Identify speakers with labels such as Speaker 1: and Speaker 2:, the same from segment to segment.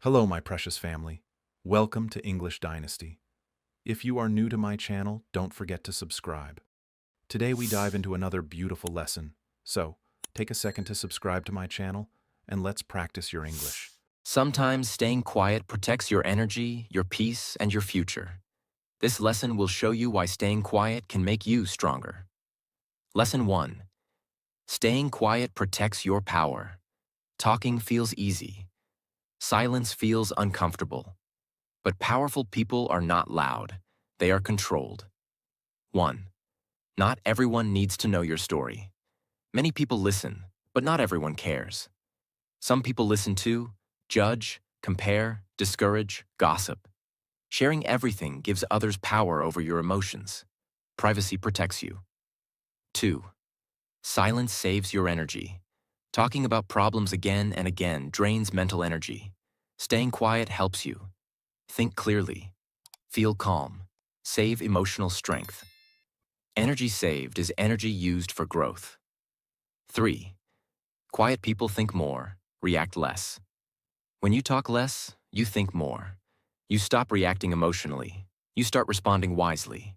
Speaker 1: Hello, my precious family. Welcome to English Dynasty. If you are new to my channel, don't forget to subscribe. Today we dive into another beautiful lesson. So, take a second to subscribe to my channel, and let's practice your English.
Speaker 2: Sometimes staying quiet protects your energy, your peace, and your future. This lesson will show you why staying quiet can make you stronger. Lesson 1. Staying quiet protects your power. Talking feels easy. Silence feels uncomfortable. But powerful people are not loud. They are controlled. 1. Not everyone needs to know your story. Many people listen, but not everyone cares. Some people listen to, judge, compare, discourage, gossip. Sharing everything gives others power over your emotions. Privacy protects you. 2. Silence saves your energy. Talking about problems again and again drains mental energy. Staying quiet helps you. Think clearly. Feel calm. Save emotional strength. Energy saved is energy used for growth. 3. Quiet people think more, react less. When you talk less, you think more. You stop reacting emotionally. You start responding wisely.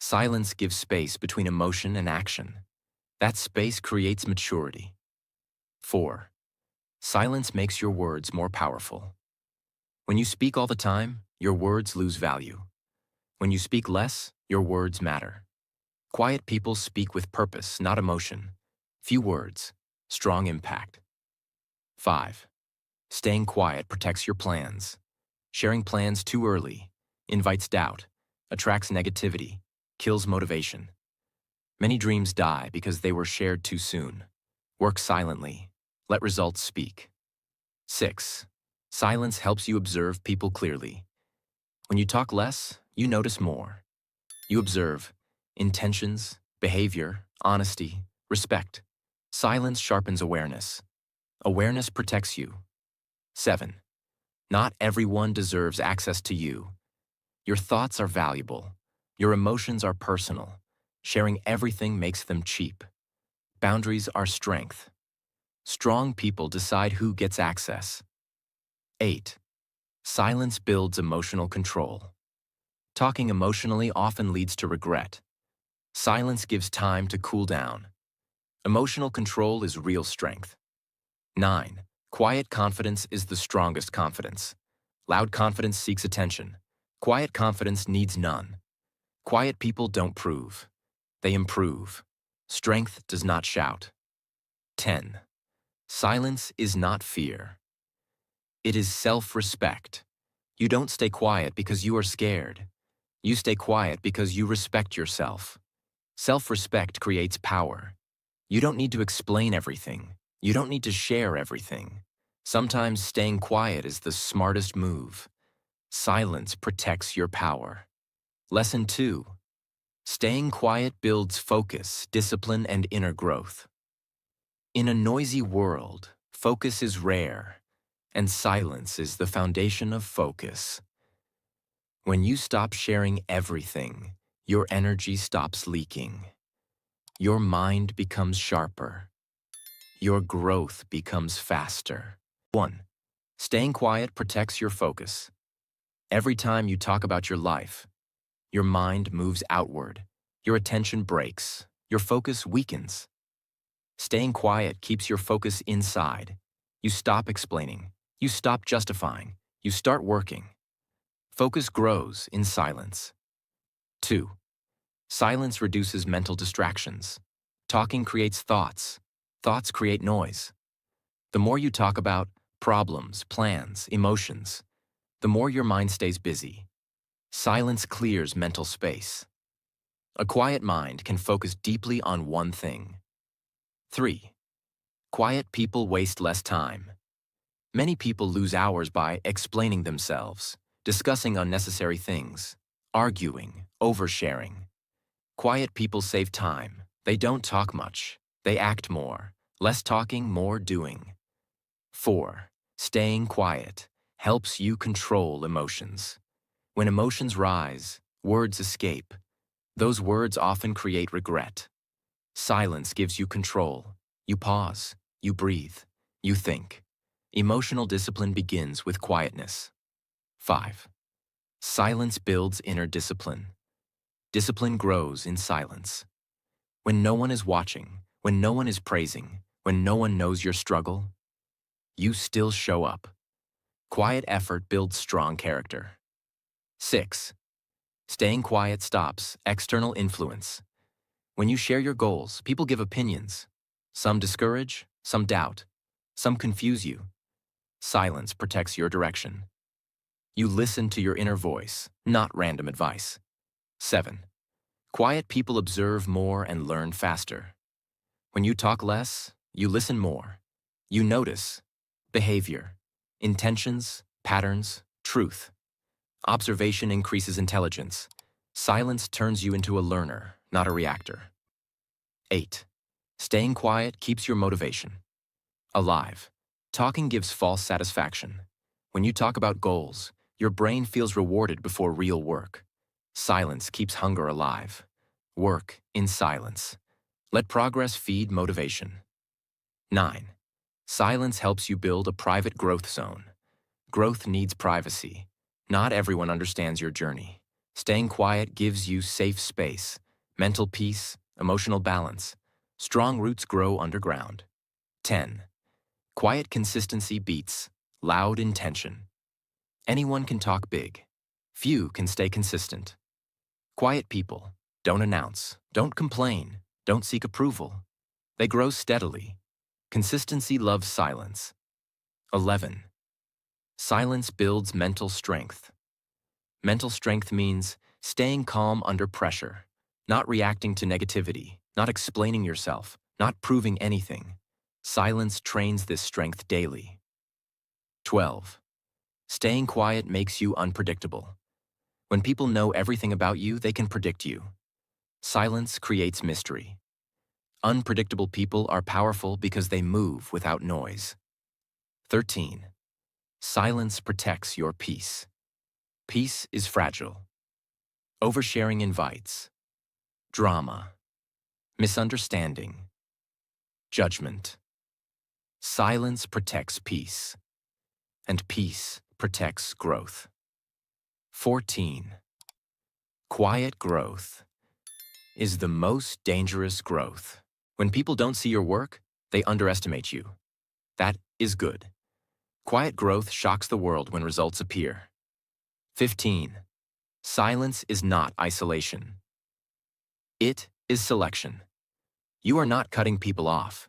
Speaker 2: Silence gives space between emotion and action. That space creates maturity. 4. Silence makes your words more powerful. When you speak all the time, your words lose value. When you speak less, your words matter. Quiet people speak with purpose, not emotion. Few words, strong impact. 5. Staying quiet protects your plans. Sharing plans too early invites doubt, attracts negativity, kills motivation. Many dreams die because they were shared too soon. Work silently. Let results speak. 6. Silence helps you observe people clearly. When you talk less, you notice more. You observe intentions, behavior, honesty, respect. Silence sharpens awareness. Awareness protects you. 7. Not everyone deserves access to you. Your thoughts are valuable. Your emotions are personal. Sharing everything makes them cheap. Boundaries are strength. Strong people decide who gets access. 8. Silence builds emotional control. Talking emotionally often leads to regret. Silence gives time to cool down. Emotional control is real strength. 9. Quiet confidence is the strongest confidence. Loud confidence seeks attention. Quiet confidence needs none. Quiet people don't prove. They improve. Strength does not shout. 10. Silence is not fear. It is self-respect. You don't stay quiet because you are scared. You stay quiet because you respect yourself. Self-respect creates power. You don't need to explain everything. You don't need to share everything. Sometimes staying quiet is the smartest move. Silence protects your power. Lesson 2. Staying quiet builds focus, discipline, and inner growth. In a noisy world, focus is rare, and silence is the foundation of focus. When you stop sharing everything, your energy stops leaking. Your mind becomes sharper. Your growth becomes faster. 1. Staying quiet protects your focus. Every time you talk about your life, your mind moves outward. Your attention breaks. Your focus weakens. Staying quiet keeps your focus inside. You stop explaining. You stop justifying. You start working. Focus grows in silence. 2. Silence reduces mental distractions. Talking creates thoughts. Thoughts create noise. The more you talk about problems, plans, emotions, the more your mind stays busy. Silence clears mental space. A quiet mind can focus deeply on one thing. 3. Quiet people waste less time. Many people lose hours by explaining themselves, discussing unnecessary things, arguing, oversharing. Quiet people save time. They don't talk much. They act more. Less talking, more doing. 4. Staying quiet helps you control emotions. When emotions rise, words escape. Those words often create regret. Silence gives you control. You pause. You breathe. You think. Emotional discipline begins with quietness. 5. Silence builds inner discipline. Discipline grows in silence. When no one is watching, when no one is praising, when no one knows your struggle, you still show up. Quiet effort builds strong character. 6. Staying quiet stops external influence. When you share your goals, people give opinions. Some discourage, some doubt, some confuse you. Silence protects your direction. You listen to your inner voice, not random advice. 7. Quiet people observe more and learn faster. When you talk less, you listen more. You notice behavior, intentions, patterns, truth. Observation increases intelligence. Silence turns you into a learner, not a reactor. 8. Staying quiet keeps your motivation alive. Talking gives false satisfaction. When you talk about goals, your brain feels rewarded before real work. Silence keeps hunger alive. Work in silence. Let progress feed motivation. 9. Silence helps you build a private growth zone. Growth needs privacy. Not everyone understands your journey. Staying quiet gives you safe space, mental peace, emotional balance. Strong roots grow underground. 10. Quiet consistency beats loud intention. Anyone can talk big. Few can stay consistent. Quiet people don't announce, don't complain, don't seek approval. They grow steadily. Consistency loves silence. 11. Silence builds mental strength. Mental strength means staying calm under pressure, not reacting to negativity, not explaining yourself, not proving anything. Silence trains this strength daily. 12. Staying quiet makes you unpredictable. When people know everything about you, they can predict you. Silence creates mystery. Unpredictable people are powerful because they move without noise. 13. Silence protects your peace. Peace is fragile. Oversharing invites drama, misunderstanding, judgment. Silence protects peace, and peace protects growth. 14. Quiet growth is the most dangerous growth. When people don't see your work, they underestimate you. That is good. Quiet growth shocks the world when results appear. 15. Silence is not isolation. It is selection. You are not cutting people off.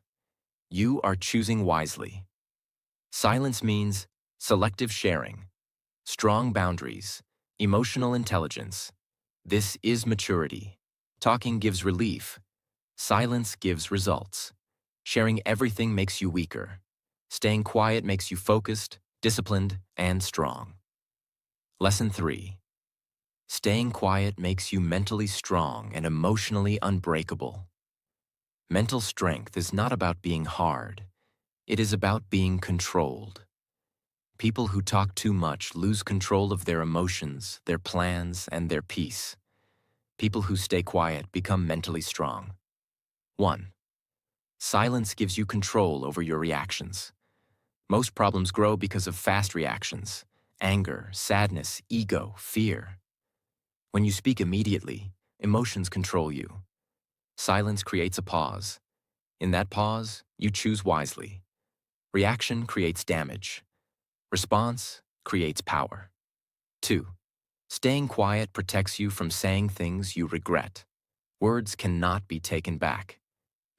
Speaker 2: You are choosing wisely. Silence means selective sharing, strong boundaries, emotional intelligence. This is maturity. Talking gives relief. Silence gives results. Sharing everything makes you weaker. Staying quiet makes you focused, disciplined, and strong. Lesson 3. Staying quiet makes you mentally strong and emotionally unbreakable. Mental strength is not about being hard. It is about being controlled. People who talk too much lose control of their emotions, their plans, and their peace. People who stay quiet become mentally strong. 1. Silence gives you control over your reactions. Most problems grow because of fast reactions: anger, sadness, ego, fear. When you speak immediately, emotions control you. Silence creates a pause. In that pause, you choose wisely. Reaction creates damage. Response creates power. 2. Staying quiet protects you from saying things you regret. Words cannot be taken back.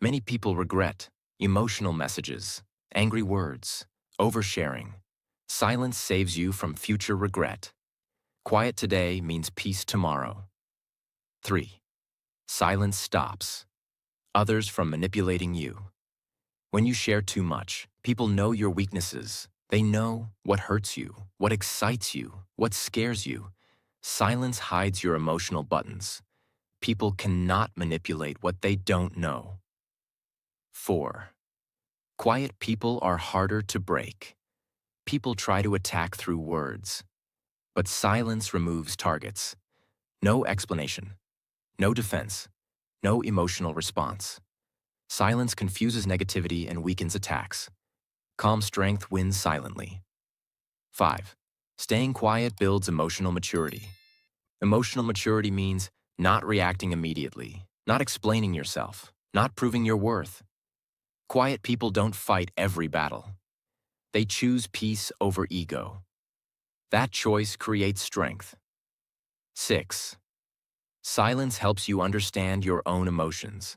Speaker 2: Many people regret emotional messages, angry words, oversharing. Silence saves you from future regret. Quiet today means peace tomorrow. 3. Silence stops others from manipulating you. When you share too much, people know your weaknesses. They know what hurts you, what excites you, what scares you. Silence hides your emotional buttons. People cannot manipulate what they don't know. 4. Quiet people are harder to break. People try to attack through words, but silence removes targets. No explanation, no defense, no emotional response. Silence confuses negativity and weakens attacks. Calm strength wins silently. 5. Staying quiet builds emotional maturity. Emotional maturity means not reacting immediately, not explaining yourself, not proving your worth. Quiet people don't fight every battle. They choose peace over ego. That choice creates strength. 6. Silence helps you understand your own emotions.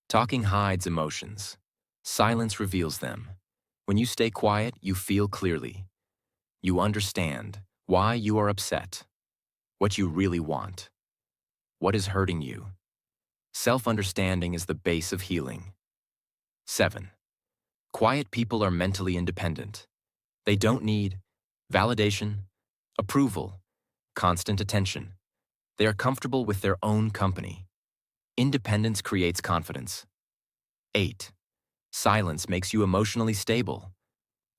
Speaker 2: Talking hides emotions. Silence reveals them. When you stay quiet, you feel clearly. You understand why you are upset, what you really want, what is hurting you. Self-understanding is the base of healing. 7. Quiet people are mentally independent. They don't need validation, approval, constant attention. They are comfortable with their own company. Independence creates confidence. 8. Silence makes you emotionally stable.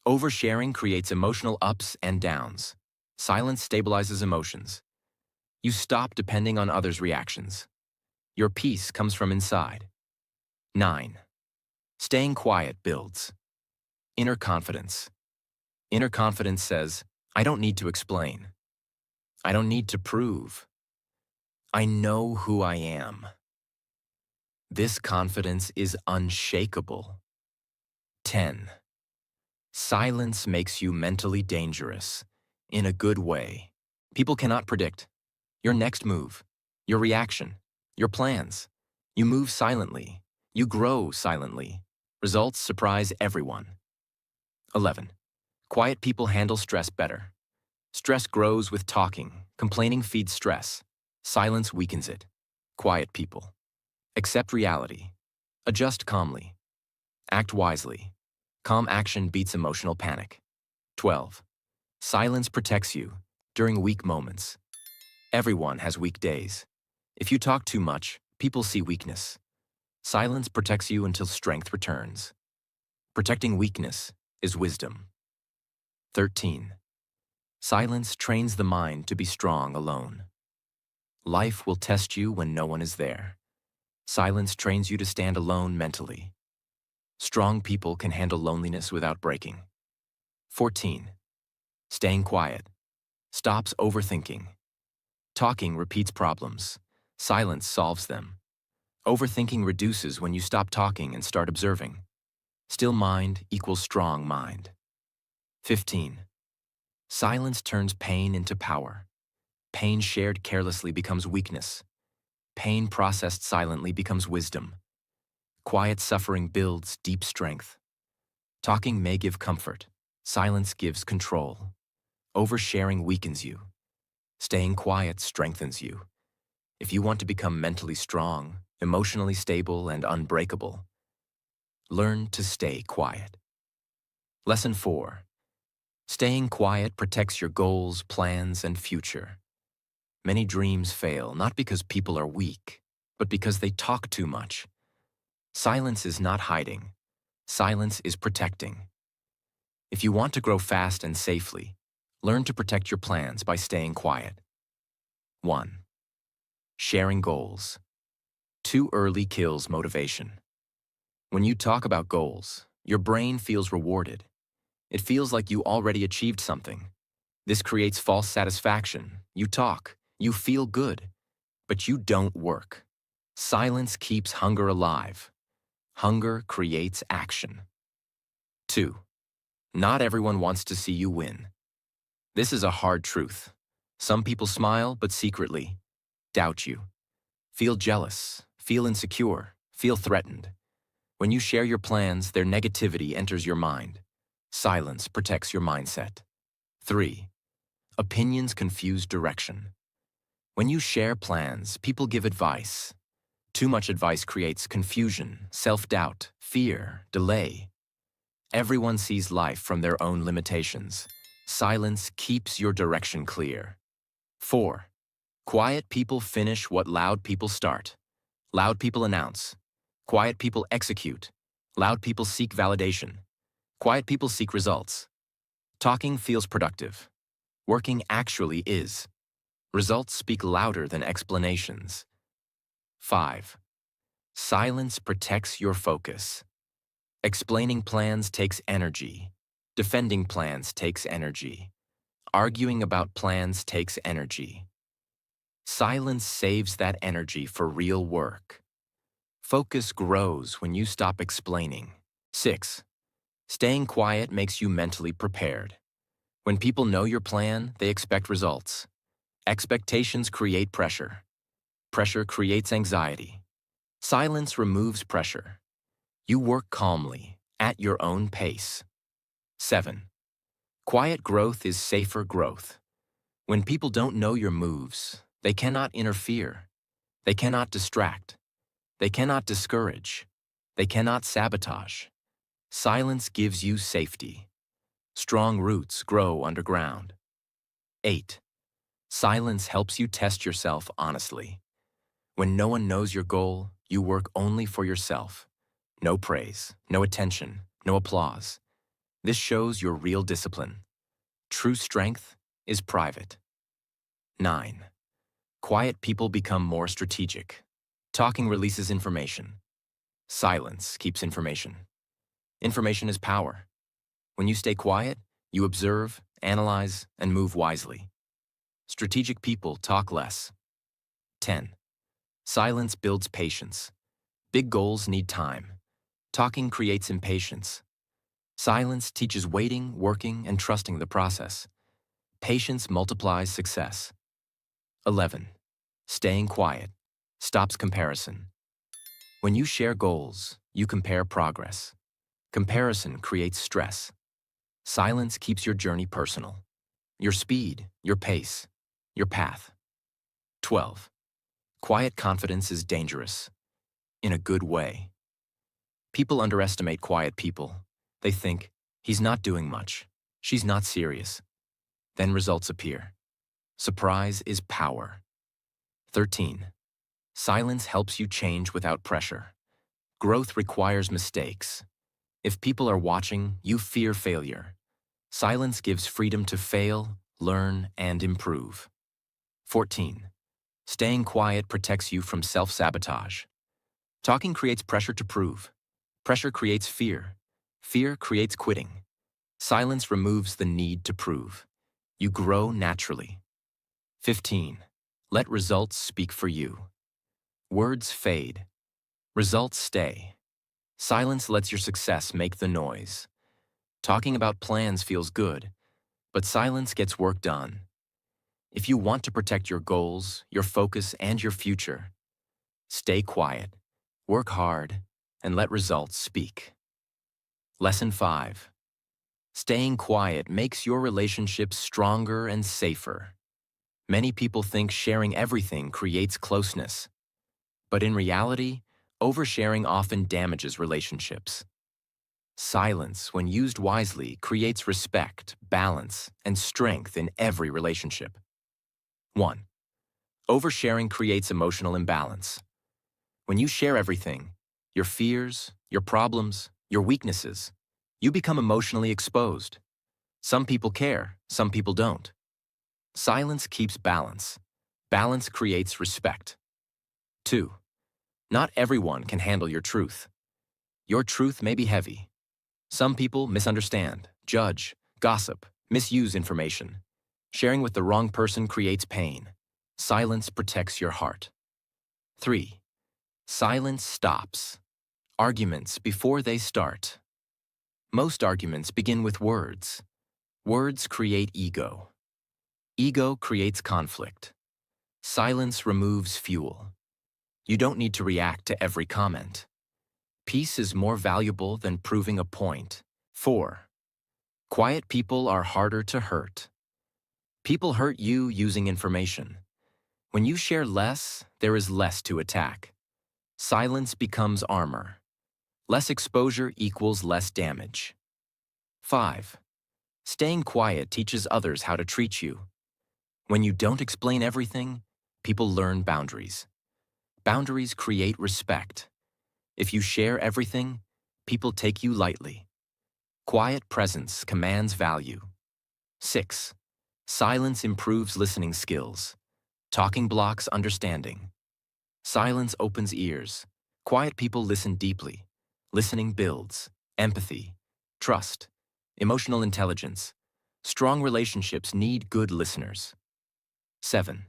Speaker 2: Oversharing creates emotional ups and downs. Silence stabilizes emotions. You stop depending on others' reactions. Your peace comes from inside. 9. Staying quiet builds inner confidence. Inner confidence says, I don't need to explain. I don't need to prove. I know who I am. This confidence is unshakable. 10. Silence makes you mentally dangerous, in a good way. People cannot predict your next move, your reaction, your plans. You move silently. You grow silently. Results surprise everyone. 11. Quiet people handle stress better. Stress grows with talking. Complaining feeds stress. Silence weakens it. Quiet people. Accept reality. Adjust calmly. Act wisely. Calm action beats emotional panic. 12. Silence protects you during weak moments. Everyone has weak days. If you talk too much, people see weakness. Silence protects you until strength returns. Protecting weakness is wisdom. 13. Silence trains the mind to be strong alone. Life will test you when no one is there. Silence trains you to stand alone mentally. Strong people can handle loneliness without breaking. 14. Staying quiet stops overthinking. Talking repeats problems. Silence solves them. Overthinking reduces when you stop talking and start observing. Still mind equals strong mind. 15. Silence turns pain into power. Pain shared carelessly becomes weakness. Pain processed silently becomes wisdom. Quiet suffering builds deep strength. Talking may give comfort. Silence gives control. Oversharing weakens you. Staying quiet strengthens you. If you want to become mentally strong, emotionally stable, and unbreakable, learn to stay quiet. Lesson 4. Staying quiet protects your goals, plans, and future. Many dreams fail not because people are weak, but because they talk too much. Silence is not hiding. Silence is protecting. If you want to grow fast and safely, learn to protect your plans by staying quiet. 1. Sharing goals. Too early kills motivation. When you talk about goals, your brain feels rewarded. It feels like you already achieved something. This creates false satisfaction. You talk, you feel good, but you don't work. Silence keeps hunger alive. Hunger creates action. 2. Not everyone wants to see you win. This is a hard truth. Some people smile, but secretly doubt you. Feel jealous, feel insecure, feel threatened. When you share your plans, their negativity enters your mind. Silence protects your mindset. 3. Opinions confuse direction. When you share plans, people give advice. Too much advice creates confusion, self-doubt, fear, delay. Everyone sees life from their own limitations. Silence keeps your direction clear. 4. Quiet people finish what loud people start. Loud people announce. Quiet people execute. Loud people seek validation. Quiet people seek results. Talking feels productive. Working actually is. Results speak louder than explanations. 5. Silence protects your focus. Explaining plans takes energy. Defending plans takes energy. Arguing about plans takes energy. Silence saves that energy for real work. Focus grows when you stop explaining. 6. Staying quiet makes you mentally prepared. When people know your plan, they expect results. Expectations create pressure. Pressure creates anxiety. Silence removes pressure. You work calmly, at your own pace. 7. Quiet growth is safer growth. When people don't know your moves, they cannot interfere. They cannot distract. They cannot discourage. They cannot sabotage. Silence gives you safety. Strong roots grow underground. 8. Silence helps you test yourself honestly. When no one knows your goal, you work only for yourself. No praise, no attention, no applause. This shows your real discipline. True strength is private. 9. Quiet people become more strategic. Talking releases information. Silence keeps information. Information is power. When you stay quiet, you observe, analyze, and move wisely. Strategic people talk less. 10. Silence builds patience. Big goals need time. Talking creates impatience. Silence teaches waiting, working, and trusting the process. Patience multiplies success. 11. Staying quiet stops comparison. When you share goals, you compare progress. Comparison creates stress. Silence keeps your journey personal. Your speed, your pace, your path. 12. Quiet confidence is dangerous. In a good way. People underestimate quiet people. They think, he's not doing much. She's not serious. Then results appear. Surprise is power. 13. Silence helps you change without pressure. Growth requires mistakes. If people are watching, you fear failure. Silence gives freedom to fail, learn, and improve. 14. Staying quiet protects you from self-sabotage. Talking creates pressure to prove. Pressure creates fear. Fear creates quitting. Silence removes the need to prove. You grow naturally. 15. Let results speak for you. Words fade. Results stay. Silence lets your success make the noise. Talking about plans feels good, but silence gets work done. If you want to protect your goals, your focus, and your future, stay quiet, work hard, and let results speak. Lesson 5. Staying quiet makes your relationships stronger and safer. Many people think sharing everything creates closeness. But in reality, oversharing often damages relationships. Silence, when used wisely, creates respect, balance, and strength in every relationship. 1. Oversharing creates emotional imbalance. When you share everything, your fears, your problems, your weaknesses, you become emotionally exposed. Some people care, some people don't. Silence keeps balance. Balance creates respect. 2. Not everyone can handle your truth. Your truth may be heavy. Some people misunderstand, judge, gossip, misuse information. Sharing with the wrong person creates pain. Silence protects your heart. 3. Silence stops arguments before they start. Most arguments begin with words. Words create ego. Ego creates conflict. Silence removes fuel. You don't need to react to every comment. Peace is more valuable than proving a point. 4. Quiet people are harder to hurt. People hurt you using information. When you share less, there is less to attack. Silence becomes armor. Less exposure equals less damage. 5. Staying quiet teaches others how to treat you. When you don't explain everything, people learn boundaries. Boundaries create respect. If you share everything, people take you lightly. Quiet presence commands value. 6. Silence improves listening skills. Talking blocks understanding. Silence opens ears. Quiet people listen deeply. Listening builds empathy, trust, Emotional intelligence. Strong relationships need good listeners. 7.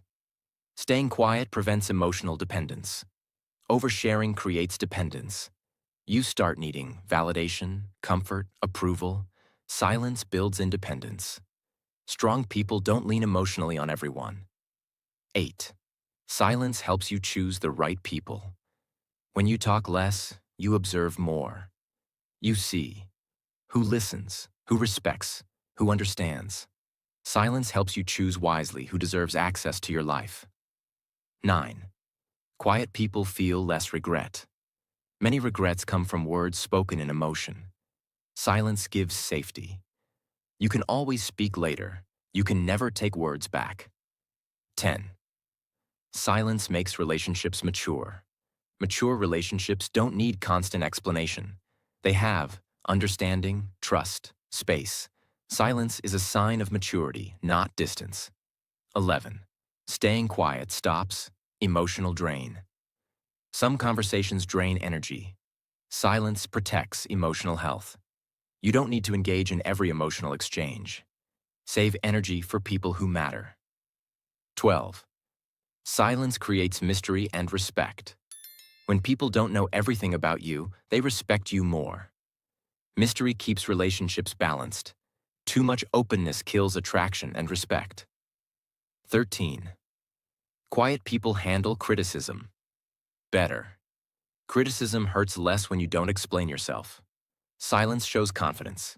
Speaker 2: Staying quiet prevents emotional dependence. Oversharing creates dependence. You start needing validation, comfort, approval. Silence builds independence. Strong people don't lean emotionally on everyone. 8. Silence helps you choose the right people. When you talk less, you observe more. You see who listens, who respects, who understands. Silence helps you choose wisely who deserves access to your life. 9. Quiet people feel less regret. Many regrets come from words spoken in emotion. Silence gives safety. You can always speak later. You can never take words back. 10. Silence makes relationships mature. Mature relationships don't need constant explanation. They have understanding, trust, space. Silence is a sign of maturity, not distance. 11. Staying quiet stops emotional drain. Some conversations drain energy. Silence protects emotional health. You don't need to engage in every emotional exchange. Save energy for people who matter. 12. Silence creates mystery and respect. When people don't know everything about you, they respect you more. Mystery keeps relationships balanced. Too much openness kills attraction and respect. 13. Quiet people handle criticism better. Criticism hurts less when you don't explain yourself. Silence shows confidence.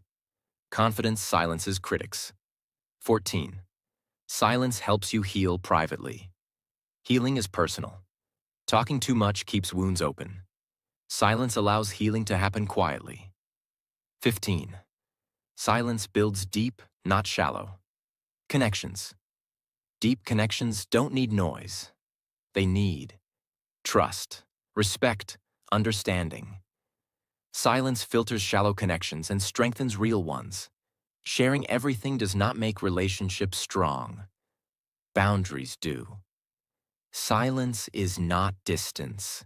Speaker 2: Confidence silences critics. 14. Silence helps you heal privately. Healing is personal. Talking too much keeps wounds open. Silence allows healing to happen quietly. 15. Silence builds deep, not shallow. Connections. Deep connections don't need noise. They need trust, respect, understanding. Silence filters shallow connections and strengthens real ones. Sharing everything does not make relationships strong. Boundaries do. Silence is not distance.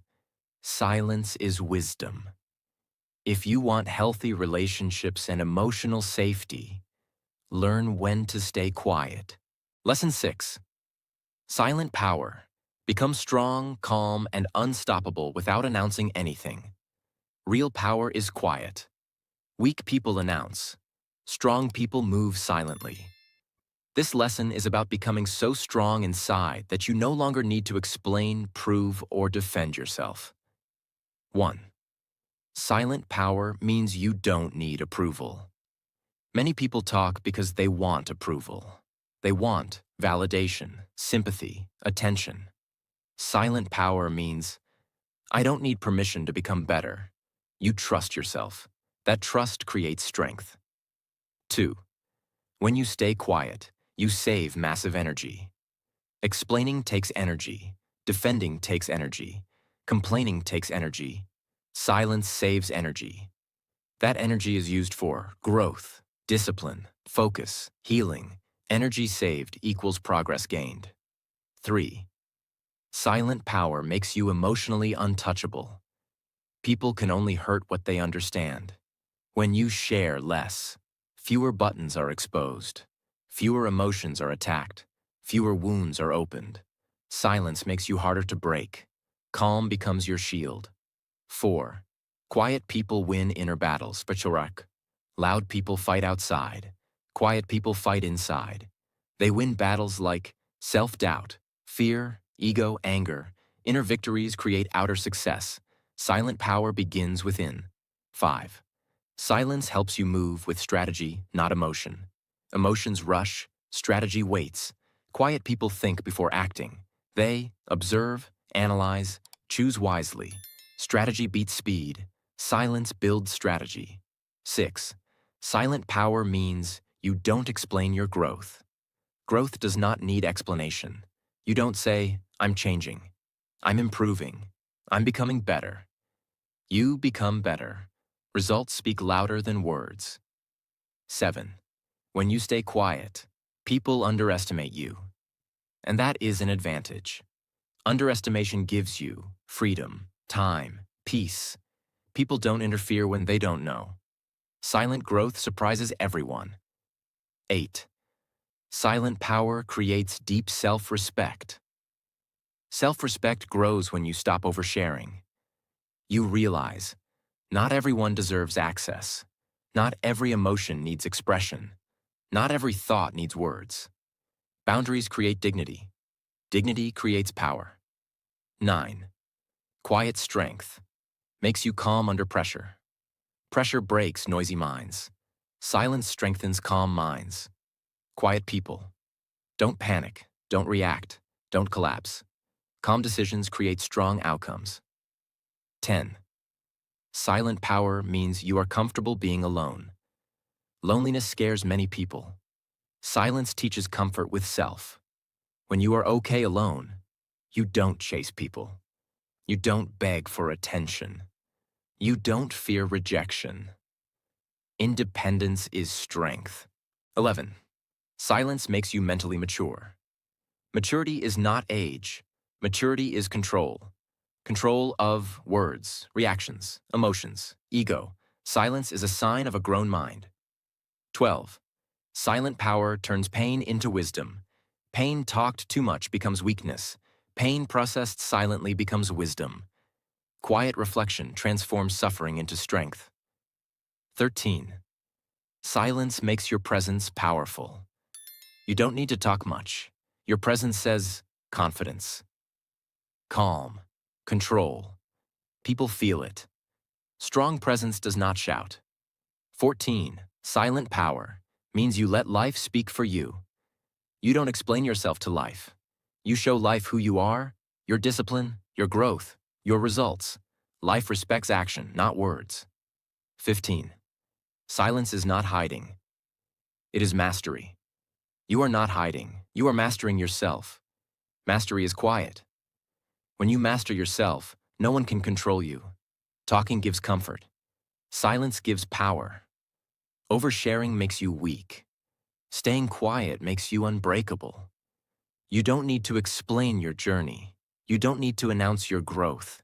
Speaker 2: Silence is wisdom. If you want healthy relationships and emotional safety, learn when to stay quiet. Lesson 6. Silent power. Become strong, calm, and unstoppable without announcing anything. Real power is quiet. Weak people announce. Strong people move silently. This lesson is about becoming so strong inside that you no longer need to explain, prove, or defend yourself. 1. Silent power means you don't need approval. Many people talk because they want approval. They want validation, sympathy, attention. Silent power means, I don't need permission to become better. You trust yourself. That trust creates strength. 2. When you stay quiet, you save massive energy. Explaining takes energy. Defending takes energy. Complaining takes energy. Silence saves energy. That energy is used for growth, discipline, focus, healing. Energy saved equals progress gained. 3. Silent power makes you emotionally untouchable. People can only hurt what they understand. When you share less, fewer buttons are exposed. Fewer emotions are attacked. Fewer wounds are opened. Silence makes you harder to break. Calm becomes your shield. 4. Quiet people win inner battles, Pachorak. Loud people fight outside. Quiet people fight inside. They win battles like self-doubt, fear, ego, anger. Inner victories create outer success. Silent power begins within. 5. Silence helps you move with strategy, not emotion. Emotions rush, strategy waits. Quiet people think before acting. They observe, analyze, choose wisely. Strategy beats speed. Silence builds strategy. 6. Silent power means you don't explain your growth. Growth does not need explanation. You don't say, I'm changing. I'm improving. I'm becoming better. You become better. Results speak louder than words. 7. When you stay quiet, people underestimate you. And that is an advantage. Underestimation gives you freedom, time, peace. People don't interfere when they don't know. Silent growth surprises everyone. 8. Silent power creates deep self-respect. Self-respect grows when you stop oversharing. You realize, not everyone deserves access. Not every emotion needs expression. Not every thought needs words. Boundaries create dignity. Dignity creates power. 9. Quiet strength makes you calm under pressure. Pressure breaks noisy minds. Silence strengthens calm minds. Quiet people. Don't panic. Don't react. Don't collapse. Calm decisions create strong outcomes. 10. Silent power means you are comfortable being alone. Loneliness scares many people. Silence teaches comfort with self. When you are okay alone, you don't chase people. You don't beg for attention. You don't fear rejection. Independence is strength. 11. Silence makes you mentally mature. Maturity is not age. Maturity is control. Control of words, reactions, emotions, ego. Silence is a sign of a grown mind. 12. Silent power turns pain into wisdom. Pain talked too much becomes weakness. Pain processed silently becomes wisdom. Quiet reflection transforms suffering into strength. 13. Silence makes your presence powerful. You don't need to talk much. Your presence says confidence, calm, control. People feel it. Strong presence does not shout. 14. Silent power means you let life speak for you. You don't explain yourself to life. You show life who you are, your discipline, your growth, your results. Life respects action, not words. 15. Silence is not hiding. It is mastery. You are not hiding. You are mastering yourself. Mastery is quiet. When you master yourself, no one can control you. Talking gives comfort. Silence gives power. Oversharing makes you weak. Staying quiet makes you unbreakable. You don't need to explain your journey. You don't need to announce your growth.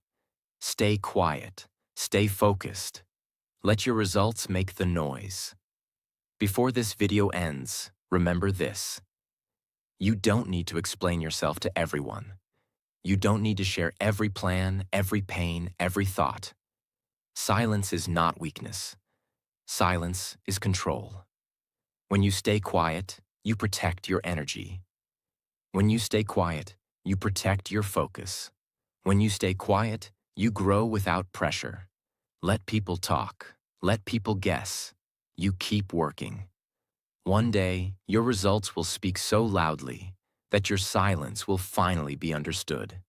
Speaker 2: Stay quiet. Stay focused. Let your results make the noise. Before this video ends, remember this. You don't need to explain yourself to everyone. You don't need to share every plan, every pain, every thought. Silence is not weakness. Silence is control. When you stay quiet, you protect your energy. When you stay quiet, you protect your focus. When you stay quiet, you grow without pressure. Let people talk. Let people guess. You keep working. One day, your results will speak so loudly that your silence will finally be understood.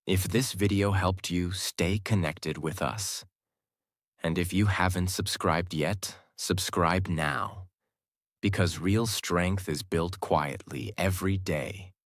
Speaker 2: If this video helped you, stay connected with us. And if you haven't subscribed yet, subscribe now. Because real strength is built quietly every day.